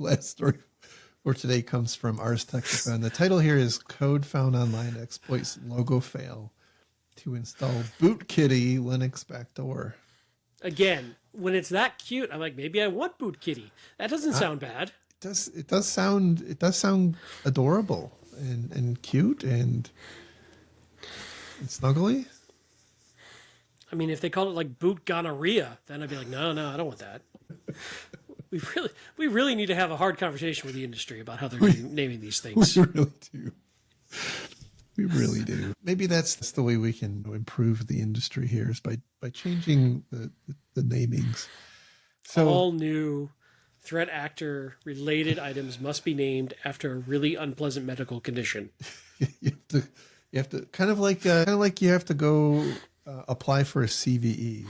last story for today comes from Ars Technica, and the title here is "Code Found Online Exploits Logo Fail to Install Bootkitty Linux Backdoor." Again, when it's that cute, I'm like, maybe I want Bootkitty. That doesn't sound bad. It does sound adorable and cute and snuggly. I mean, if they called it like boot gonorrhea, then I'd be like, no, I don't want that. We really need to have a hard conversation with the industry about how they're naming these things. We really do. We really do. Maybe that's the way we can improve the industry here is by changing the namings. So all new threat actor related items must be named after a really unpleasant medical condition. you have to kind of like you have to go apply for a CVE.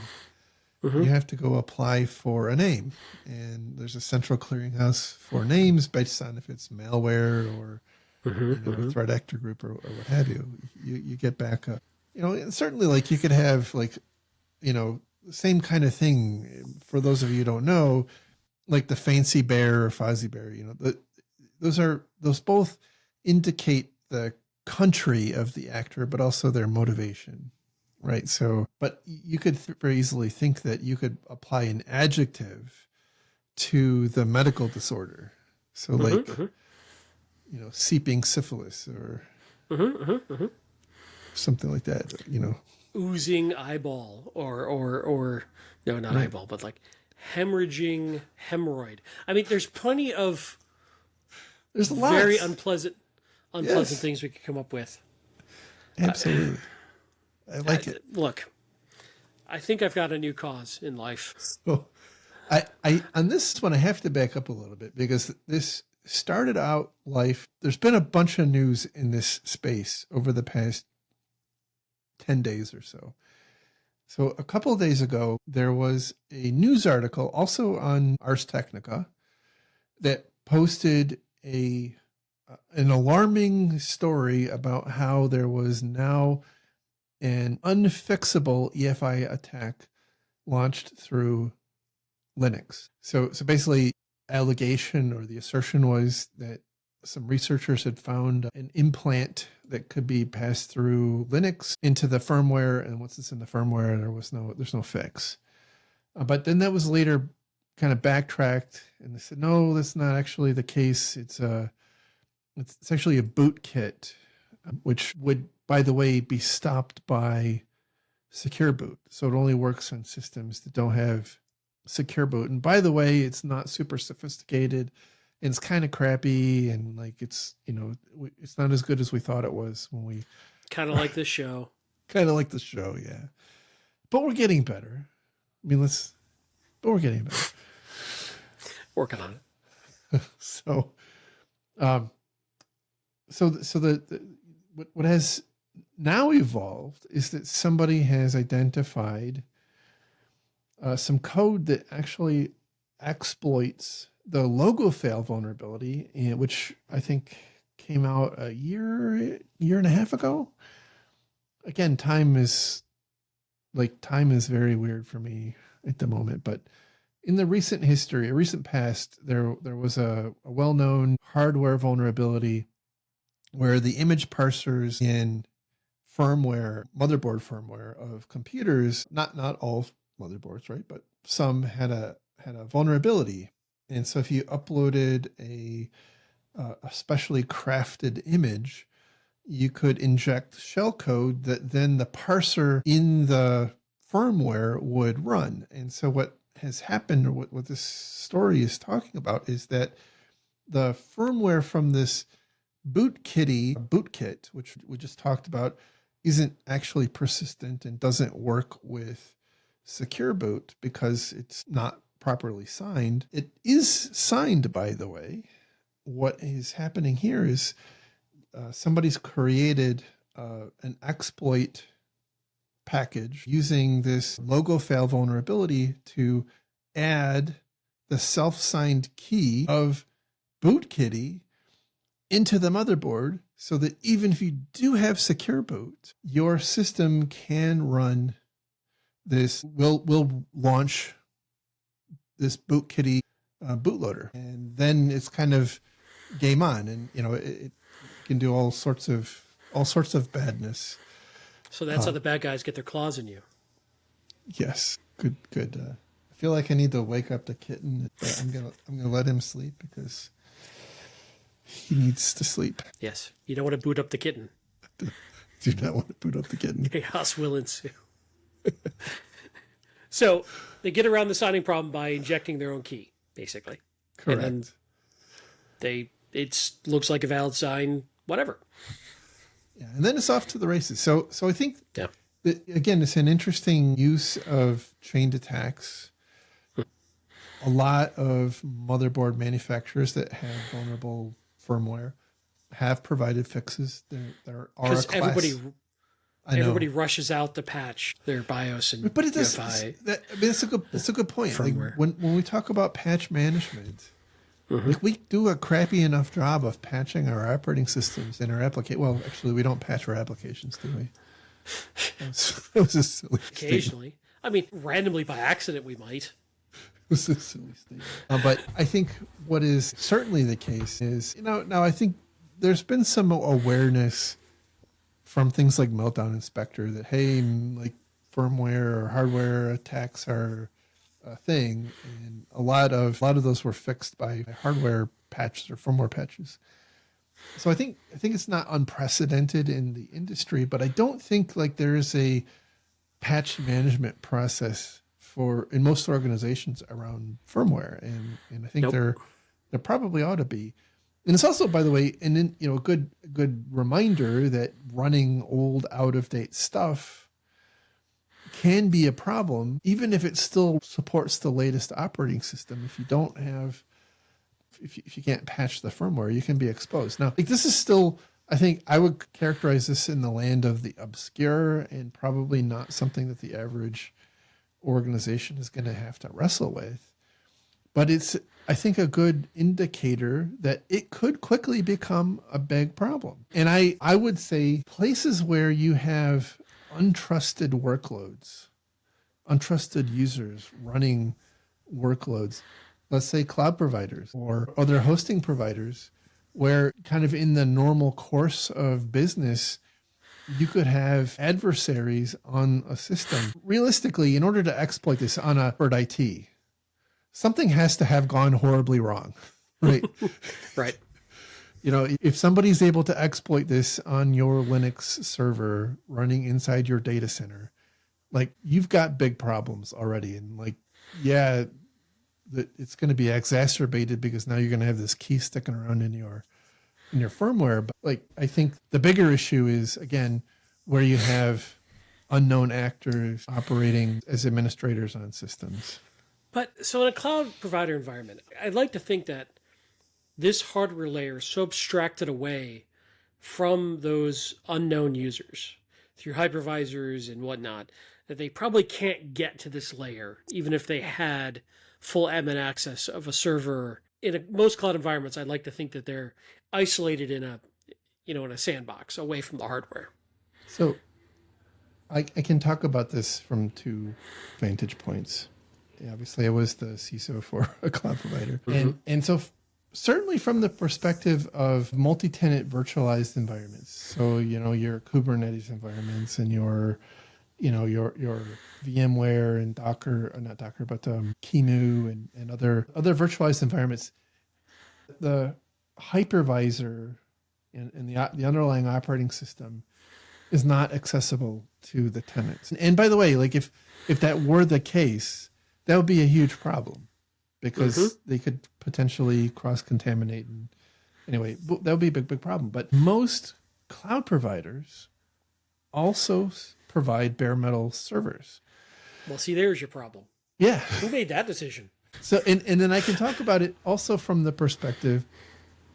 You have to go apply for a name, and there's a central clearinghouse for names based on if it's malware or a threat actor group or what have you. You get back up. Certainly like you could have like, the same kind of thing for those of you who don't know, like the Fancy Bear or Fozzie Bear, those both indicate the country of the actor, but also their motivation. Right. So, but you could very easily think that you could apply an adjective to the medical disorder. So like, seeping syphilis or something like that, Oozing eyeball or no, not eyeball, but like hemorrhaging hemorrhoid. I mean, there's plenty of very unpleasant things we could come up with. Absolutely. I like it. Look, I think I've got a new cause in life. So I on this one, I have to back up a little bit because this started out life. There's been a bunch of news in this space over the past 10 days or so. So a couple of days ago, there was a news article also on Ars Technica that posted an alarming story about how there was now an unfixable EFI attack launched through Linux. So basically, allegation or the assertion was that some researchers had found an implant that could be passed through Linux into the firmware, and once it's in the firmware, there's no fix. But then that was later kind of backtracked, and they said no, that's not actually the case. It's actually a bootkit, which would, by the way, be stopped by secure boot. So it only works on systems that don't have secure boot. And by the way, it's not super sophisticated. And it's kind of crappy, and like it's it's not as good as we thought it was when we kind of like this show. Kind of like the show, yeah. But we're getting better. I mean, but we're getting better. Working on it. So what has now evolved is that somebody has identified some code that actually exploits the logo fail vulnerability, which I think came out a year and a half ago. Again, time is very weird for me at the moment, but in the recent past, there was a well-known hardware vulnerability where the image parsers in firmware, motherboard firmware of computers, not all motherboards, right? But some had a vulnerability. And so if you uploaded a specially crafted image, you could inject shellcode that then the parser in the firmware would run. And so what has happened, or what this story is talking about, is that the firmware from this bootkit, which we just talked about, isn't actually persistent and doesn't work with secure boot because it's not properly signed. It is signed, by the way. What is happening here is somebody's created an exploit package using this logo fail vulnerability to add the self-signed key of bootkitty into the motherboard so that even if you do have secure boot, your system can run this, will launch this bootkitty bootloader, and then it's kind of game on, and it can do all sorts of badness. So that's how the bad guys get their claws in you. Yes, good. I feel like I need to wake up the kitten. I'm gonna let him sleep because he needs to sleep. Yes, you don't want to boot up the kitten. Do not want to boot up the kitten. Chaos will ensue. So they get around the signing problem by injecting their own key, basically. Correct. And then it looks like a valid sign, whatever. Yeah, and then it's off to the races. So I think Yeah. that, again, it's an interesting use of chained attacks. A lot of motherboard manufacturers that have vulnerable firmware have provided fixes. There are Because a class. everybody rushes out to patch their BIOS and but it does. UEFI. That's a good point. Like Firmware. when we talk about patch management, like we do a crappy enough job of patching our operating systems and our application. Well, actually, we don't patch our applications, do we? That was a silly Occasionally. I mean, randomly by accident we might. It was a silly statement. But I think what is certainly the case is, now I think there's been some awareness from things like Meltdown Inspector that, hey, like firmware or hardware attacks are a thing, and a lot of those were fixed by hardware patches or firmware patches. So I think it's not unprecedented in the industry, but I don't think like there is a patch management process in most organizations around firmware, and I think there probably ought to be. And it's also, by the way, a good reminder that running old, out of date stuff can be a problem, even if it still supports the latest operating system. If you don't have, if you can't patch the firmware, you can be exposed. Now, like this is still, I think I would characterize this in the land of the obscure and probably not something that the average organization is going to have to wrestle with. But it's, I think, a good indicator that it could quickly become a big problem. And I would say places where you have untrusted workloads, untrusted users running workloads, let's say cloud providers or other hosting providers, where kind of in the normal course of business, you could have adversaries on a system. Realistically, in order to exploit this on a bird IT, something has to have gone horribly wrong, right? Right. If somebody's able to exploit this on your Linux server running inside your data center, like you've got big problems already. And like, yeah, it's going to be exacerbated because now you're going to have this key sticking around in your firmware. But like, I think the bigger issue is, again, where you have unknown actors operating as administrators on systems. But so in a cloud provider environment, I'd like to think that this hardware layer is so abstracted away from those unknown users through hypervisors and whatnot that they probably can't get to this layer, even if they had full admin access of a server. In most cloud environments, I'd like to think that they're isolated in a sandbox away from the hardware. So I can talk about this from two vantage points. Obviously, I was the CISO for a cloud provider. And so certainly from the perspective of multi-tenant virtualized environments, so, your Kubernetes environments and your VMware and Docker, not Docker, but QEMU and other virtualized environments, the hypervisor and the underlying operating system is not accessible to the tenants. And by the way, like if that were the case, that would be a huge problem because they could potentially cross-contaminate. And anyway, that would be a big problem. But most cloud providers also provide bare metal servers. Well, see, there's your problem. Yeah. Who made that decision? So, and then I can talk about it also from the perspective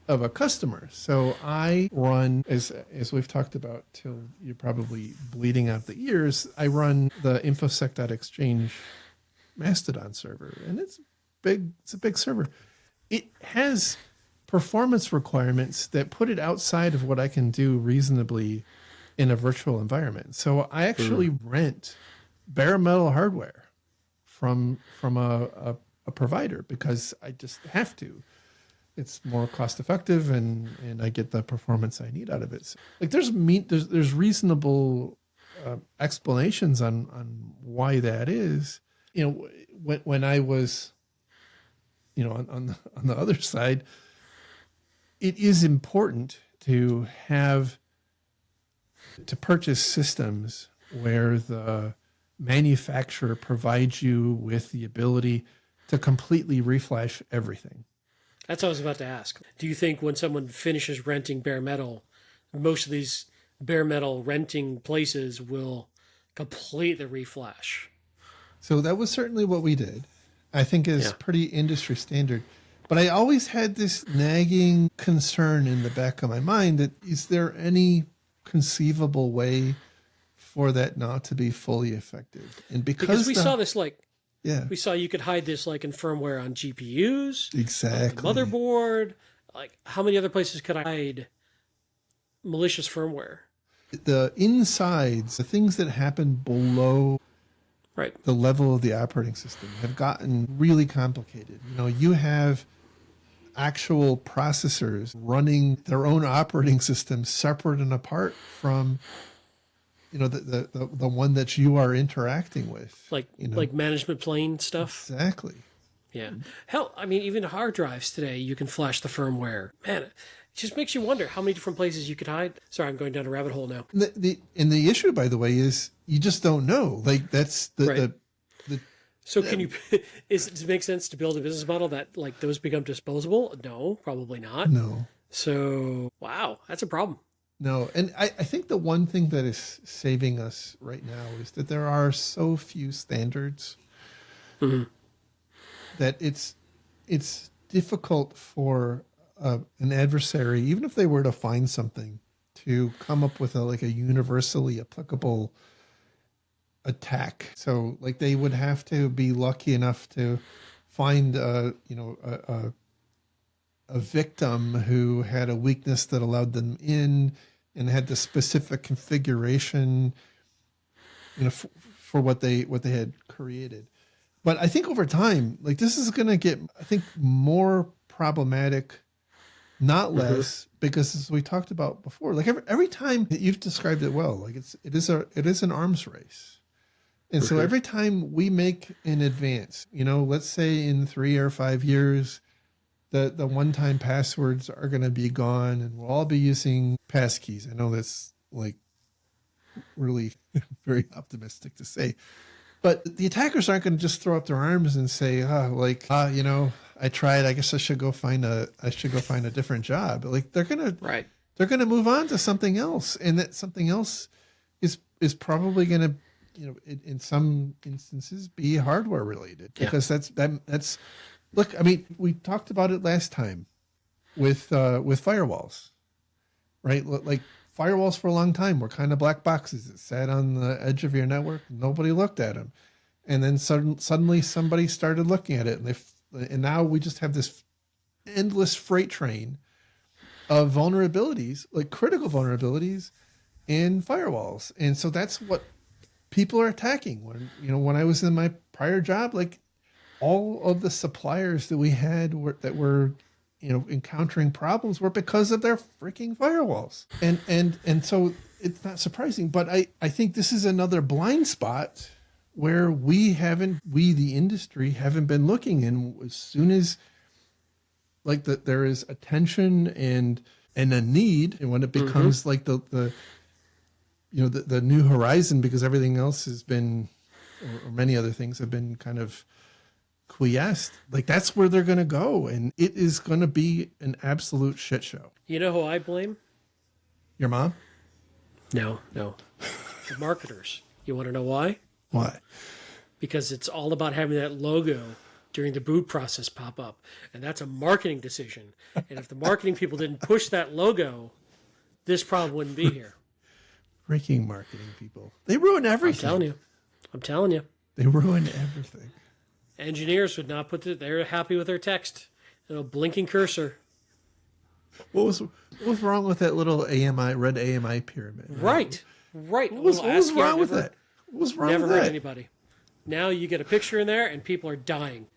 of a customer. So I run, as we've talked about till you're probably bleeding out the ears, I run the infosec.exchange Mastodon server, and it's a big server. It has performance requirements that put it outside of what I can do reasonably in a virtual environment. So I actually rent bare metal hardware from a a provider because I just have to. It's more cost effective and I get the performance I need out of it. So, like there's reasonable explanations on why that is. You know, when I was, you know, on the other side, it is important to purchase systems where the manufacturer provides you with the ability to completely reflash everything. That's what I was about to ask. Do you think when someone finishes renting bare metal, most of these bare metal renting places will complete the reflash? So that was certainly what we did. I think is pretty industry standard. But I always had this nagging concern in the back of my mind that is there any conceivable way for that not to be fully effective? And because we saw this we saw you could hide this like in firmware on GPUs, exactly, the motherboard. Like how many other places could I hide malicious firmware? The insides, the things that happen below the level of the operating system have gotten really complicated. You know, you have actual processors running their own operating system separate and apart from, you know, the one that you are interacting with, like management plane stuff. Exactly. Yeah. Hell, I mean, even hard drives today, you can flash the firmware. Man, it just makes you wonder how many different places you could hide. Sorry, I'm going down a rabbit hole now. The issue, by the way, is you just don't know. Like that's So can you? Does it make sense to build a business model that like those become disposable? No, probably not. No. So wow, that's a problem. No, and I think the one thing that is saving us right now is that there are so few standards that it's difficult for an adversary, even if they were to find something, to come up with a universally applicable attack. So like they would have to be lucky enough to find a victim who had a weakness that allowed them in and had the specific configuration, you know, for what they had created. But I think over time, like this is going to get, I think, more problematic, not less, because as we talked about before, like every time you've described it well, like it is an arms race. And so every time we make an advance, you know, let's say in 3 or 5 years, the one-time passwords are going to be gone and we'll all be using passkeys. I know that's like really very optimistic to say, but the attackers aren't going to just throw up their arms and say, you know, I tried, I guess I should go find a different job. Like they're going to move on to something else. And that something else is probably going to, you know, in some instances be hardware related, because that's look, I mean, we talked about it last time with firewalls, right? Like firewalls for a long time were kind of black boxes that sat on the edge of your network. Nobody looked at them. And then suddenly somebody started looking at it, and now we just have this endless freight train of vulnerabilities, like critical vulnerabilities in firewalls. And so that's what people are attacking. When I was in my prior job, like all of the suppliers that we had that were encountering problems were because of their freaking firewalls. And so it's not surprising, but I think this is another blind spot where we the industry haven't been looking. And as soon as like there is attention and a need, and when it becomes like the new horizon, because everything else has been, or many other things have been kind of quiesced, like that's where they're going to go. And it is going to be an absolute shit show. You know who I blame? Your mom? No. The marketers. You want to know why? Why? Because it's all about having that logo during the boot process pop up. And that's a marketing decision. And if the marketing people didn't push that logo, this problem wouldn't be here. Freaking marketing people. They ruin everything. I'm telling you. They ruin everything. Engineers would not they're happy with their text. A blinking cursor. What was wrong with that little red AMI pyramid? Right. What was wrong with that? What was wrong with that? Never hurt anybody. Now you get a picture in there and people are dying.